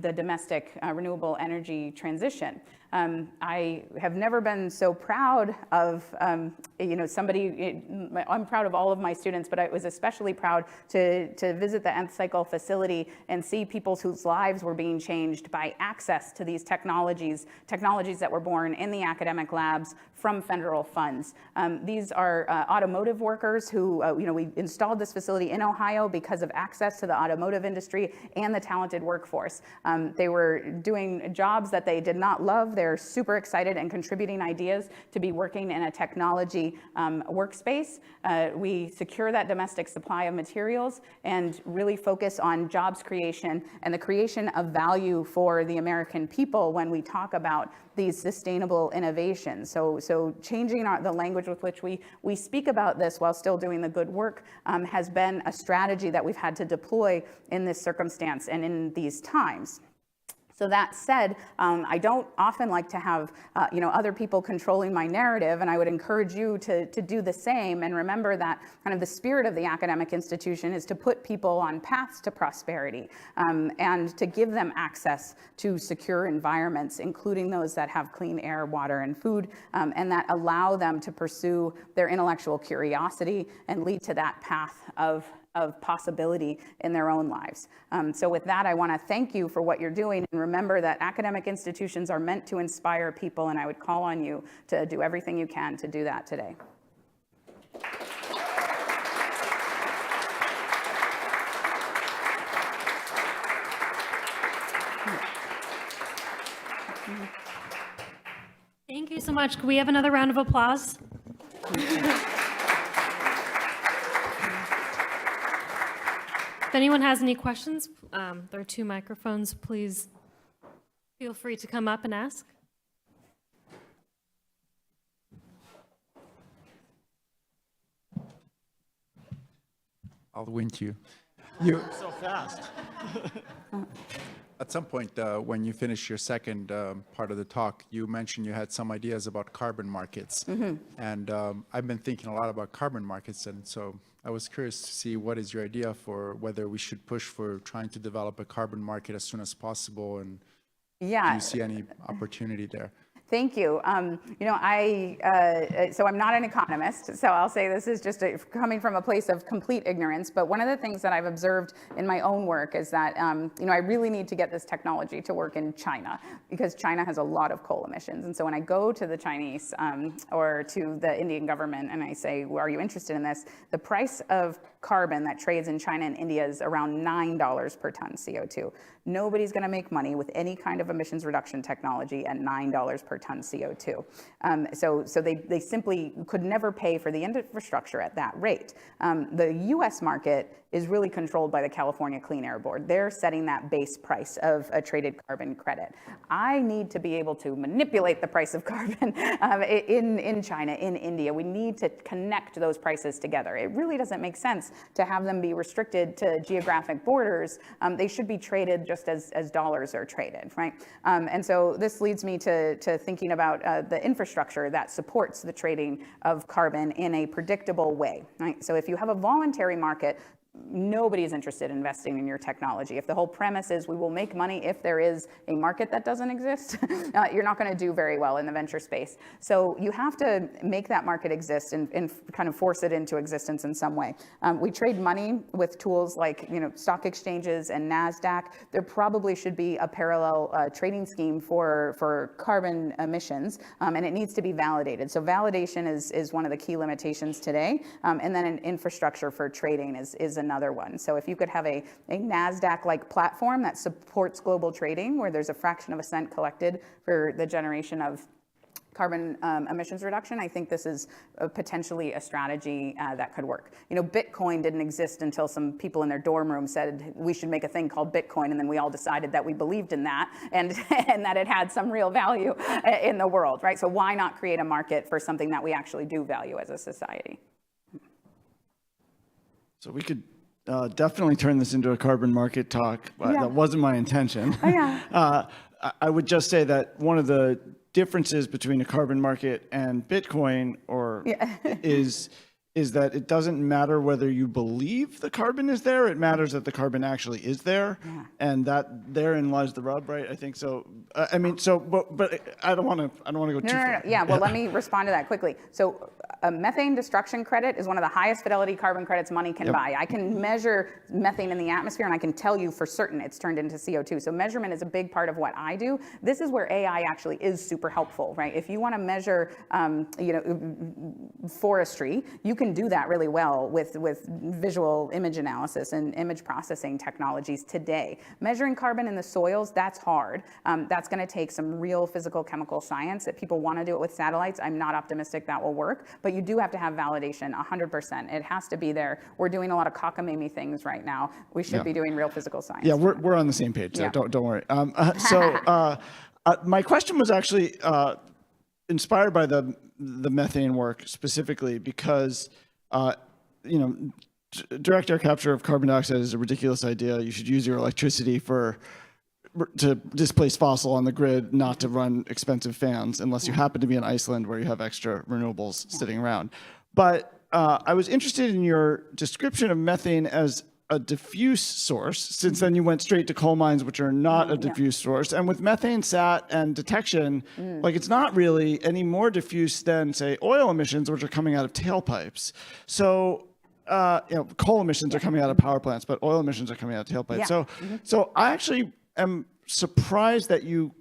the domestic renewable energy transition. I have never been so proud of, I'm proud of all of my students, but I was especially proud to visit the nth cycle facility and see people whose lives were being changed by access to these technologies that were born in the academic labs from federal funds. These are automotive workers who, we installed this facility in Ohio because of access to the automotive industry and the talented workforce. They were doing jobs that they did not love. They're super excited and contributing ideas to be working in a technology workspace. We secure that domestic supply of materials and really focus on jobs creation and the creation of value for the American people when we talk about these sustainable innovations. So changing the language with which we speak about this while still doing the good work has been a strategy that we've had to deploy in this circumstance and in these times. So that said, I don't often like to have other people controlling my narrative, and I would encourage you to do the same and remember that kind of the spirit of the academic institution is to put people on paths to prosperity and to give them access to secure environments, including those that have clean air, water, and food, and that allow them to pursue their intellectual curiosity and lead to that path of possibility in their own lives. So with that, I want to thank you for what you're doing, and remember that academic institutions are meant to inspire people, and I would call on you to do everything you can to do that today. Thank you so much. Can we have another round of applause? If anyone has any questions, there are 2 microphones. Please feel free to come up and ask. I'll wink you. So fast. At some point, when you finish your second part of the talk, you mentioned you had some ideas about carbon markets. Mm-hmm. And I've been thinking a lot about carbon markets, and so I was curious to see what is your idea for whether we should push for trying to develop a carbon market as soon as possible, and do you see any opportunity there? Thank you. So I'm not an economist, so I'll say this is just coming from a place of complete ignorance. But one of the things that I've observed in my own work is that, I really need to get this technology to work in China because China has a lot of coal emissions. And so when I go to the Chinese or to the Indian government and I say, well, are you interested in this? The price of carbon that trades in China and India is around $9 per ton CO2. Nobody's going to make money with any kind of emissions reduction technology at $9 per per ton CO2. So they simply could never pay for the infrastructure at that rate. The US market is really controlled by the California Clean Air Board. They're setting that base price of a traded carbon credit. I need to be able to manipulate the price of carbon in China, in India. We need to connect those prices together. It really doesn't make sense to have them be restricted to geographic borders. They should be traded just as dollars are traded, right? And so this leads me to thinking about the infrastructure that supports the trading of carbon in a predictable way, right? So if you have a voluntary market, nobody is interested in investing in your technology. If the whole premise is we will make money if there is a market that doesn't exist, you're not going to do very well in the venture space. So you have to make that market exist and kind of force it into existence in some way. We trade money with tools like stock exchanges and NASDAQ. There probably should be a parallel trading scheme for carbon emissions, and it needs to be validated. So validation is one of the key limitations today, and then an infrastructure for trading is another one. So if you could have a NASDAQ-like platform that supports global trading, where there's a fraction of a cent collected for the generation of carbon emissions reduction, I think this is potentially a strategy that could work. Bitcoin didn't exist until some people in their dorm room said we should make a thing called Bitcoin, and then we all decided that we believed in that and that it had some real value in the world, right? So why not create a market for something that we actually do value as a society? So we could definitely turn this into a carbon market talk, but that wasn't my intention. Oh, yeah. I would just say that one of the differences between a carbon market and Bitcoin is that it doesn't matter whether you believe the carbon is there, it matters that the carbon actually is there. Yeah. And that therein lies the rub, right? I think so. But I don't want to go too far. Yeah, well, let me respond to that quickly. So a methane destruction credit is one of the highest fidelity carbon credits money can buy. I can measure methane in the atmosphere, and I can tell you for certain it's turned into CO2. So measurement is a big part of what I do. This is where AI actually is super helpful, right? If you want to measure, forestry, you can do that really well with visual image analysis and image processing technologies today. Measuring carbon in the soils, that's hard. That's going to take some real physical chemical science. If people want to do it with satellites, I'm not optimistic that will work, but you do have to have validation 100%. It has to be there. We're doing a lot of cockamamie things right now. We should be doing real physical science. Yeah, we're on the same page, so don't worry. My question was actually inspired by the methane work specifically because, direct air capture of carbon dioxide is a ridiculous idea. You should use your electricity to displace fossil on the grid, not to run expensive fans, unless you happen to be in Iceland where you have extra renewables sitting around. But I was interested in your description of methane as a diffuse source, since then you went straight to coal mines, which are not a diffuse source. And with methane sat and detection, it's not really any more diffuse than, say, oil emissions, which are coming out of tailpipes. So, coal emissions are coming out of power plants, but oil emissions are coming out of tailpipes. Yeah. So I actually am surprised that you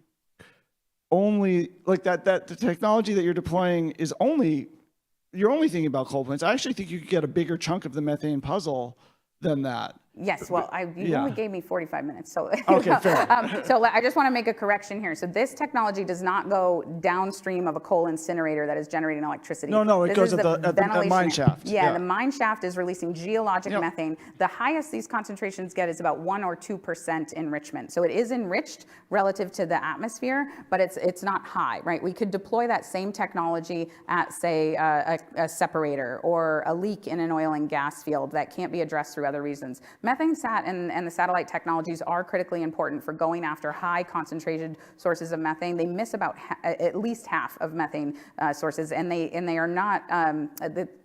only, that the technology that you're deploying is you're only thinking about coal plants. I actually think you could get a bigger chunk of the methane puzzle than that. Yes, well, you only gave me 45 minutes, so okay, fair. So I just want to make a correction here. So this technology does not go downstream of a coal incinerator that is generating electricity. No, it goes at the mine shaft. Yeah, the mine shaft is releasing geologic methane. The highest these concentrations get is about 1 or 2% enrichment. So it is enriched relative to the atmosphere, but it's not high, right? We could deploy that same technology at, say, a separator or a leak in an oil and gas field that can't be addressed through other reasons. Methane sat and the satellite technologies are critically important for going after high concentrated sources of methane. They miss about at least half of methane sources, and they are not.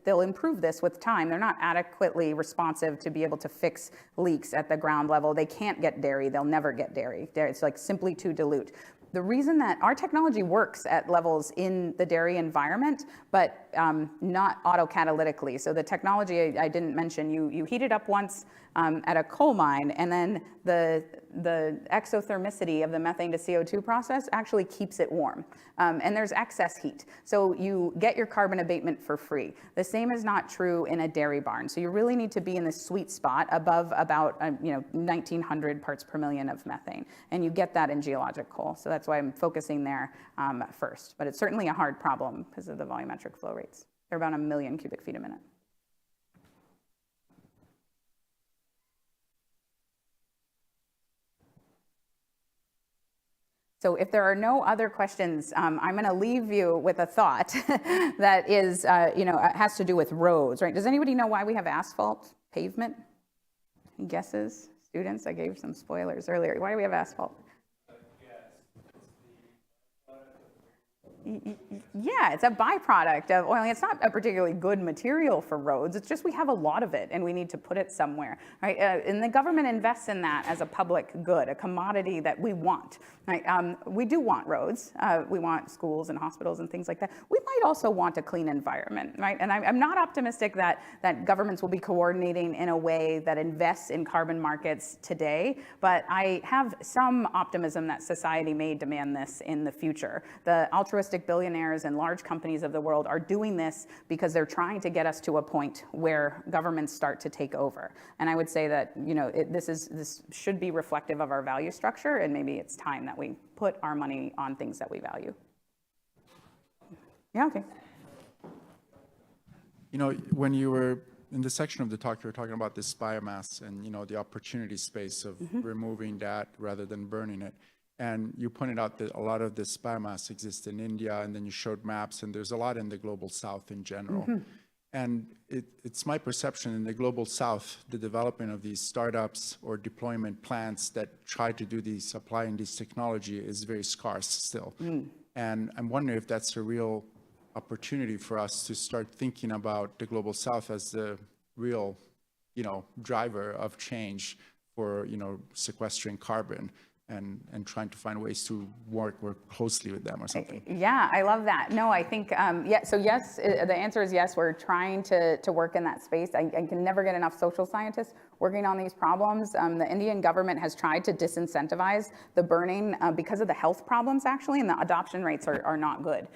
They'll improve this with time. They're not adequately responsive to be able to fix leaks at the ground level. They can't get dairy. They'll never get dairy. It's simply too dilute. The reason that our technology works at levels in the dairy environment, but not autocatalytically. So the technology I didn't mention, you heat it up once at a coal mine, and then the exothermicity of the methane to CO2 process actually keeps it warm. And there's excess heat. So you get your carbon abatement for free. The same is not true in a dairy barn. So you really need to be in the sweet spot above about 1,900 parts per million of methane. And you get that in geologic coal. So that's why I'm focusing there first. But it's certainly a hard problem because of the volumetric flow rates. They're about 1 million cubic feet a minute. So if there are no other questions, I'm going to leave you with a thought that is, has to do with roads, right? Does anybody know why we have asphalt pavement? Any guesses? Students, I gave some spoilers earlier. Why do we have asphalt? Yeah, it's a byproduct of oil. It's not a particularly good material for roads. It's just we have a lot of it, and we need to put it somewhere, right? And the government invests in that as a public good, a commodity that we want, right? We do want roads. We want schools and hospitals and things like that. We might also want a clean environment, right? And I'm not optimistic that governments will be coordinating in a way that invests in carbon markets today, but I have some optimism that society may demand this in the future. The altruistic billionaires and large companies of the world are doing this because they're trying to get us to a point where governments start to take over. And I would say that this should be reflective of our value structure, and maybe it's time that we put our money on things that we value. Yeah, okay. When you were in the section of the talk, you were talking about this biomass and the opportunity space of removing that rather than burning it. And you pointed out that a lot of this biomass exists in India, and then you showed maps, and there's a lot in the global south in general. And it's my perception in the global south, the development of these startups or deployment plants that try to do these, applying this technology is very scarce still. And I'm wondering if that's a real opportunity for us to start thinking about the global south as the real, driver of change for, sequestering carbon. And trying to find ways to work closely with them or something. Yeah, I love that. No, I think, so yes, the answer is yes, we're trying to work in that space. I can never get enough social scientists working on these problems. The Indian government has tried to disincentivize the burning because of the health problems, actually, and the adoption rates are not good.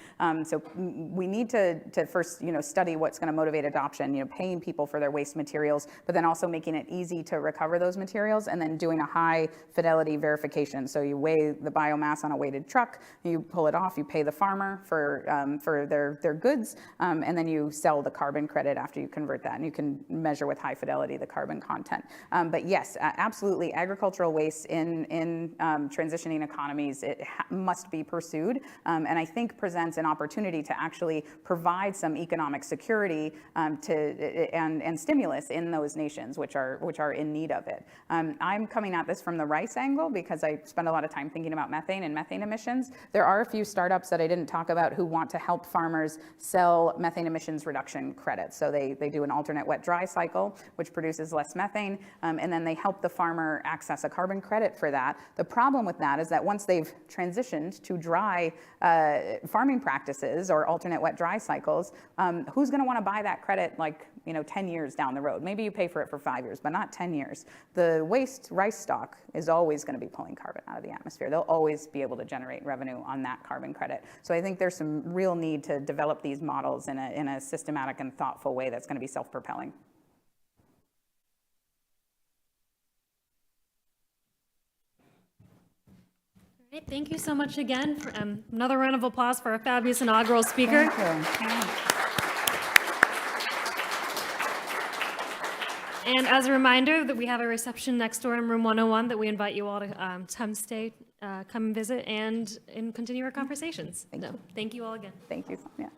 So we need to first, study what's going to motivate adoption, paying people for their waste materials, but then also making it easy to recover those materials, and then doing a high fidelity verification. So you weigh the biomass on a weighted truck, you pull it off, you pay the farmer for their goods, and then you sell the carbon credit after you convert that, and you can measure with high fidelity the carbon content. But yes, absolutely, agricultural waste in transitioning economies, it must be pursued, and I think presents an opportunity to actually provide some economic security and stimulus in those nations which are in need of it. I'm coming at this from the rice angle because I spend a lot of time thinking about methane and methane emissions. There are a few startups that I didn't talk about who want to help farmers sell methane emissions reduction credits. So they do an alternate wet-dry cycle, which produces less methane, and then they help the farmer access a carbon credit for that. The problem with that is that once they've transitioned to dry farming practices or alternate wet-dry cycles, who's going to want to buy that credit 10 years down the road? Maybe you pay for it for 5 years, but not 10 years. The waste rice stock is always going to be pulling carbon out of the atmosphere. They'll always be able to generate revenue on that carbon credit. So I think there's some real need to develop these models in a systematic and thoughtful way that's going to be self-propelling. All right, thank you so much again. For, another round of applause for our fabulous inaugural speaker. Thank you. And as a reminder that we have a reception next door in room 101 that we invite you all to come visit and continue our conversations. Thank you all again. Thank you, Sonia.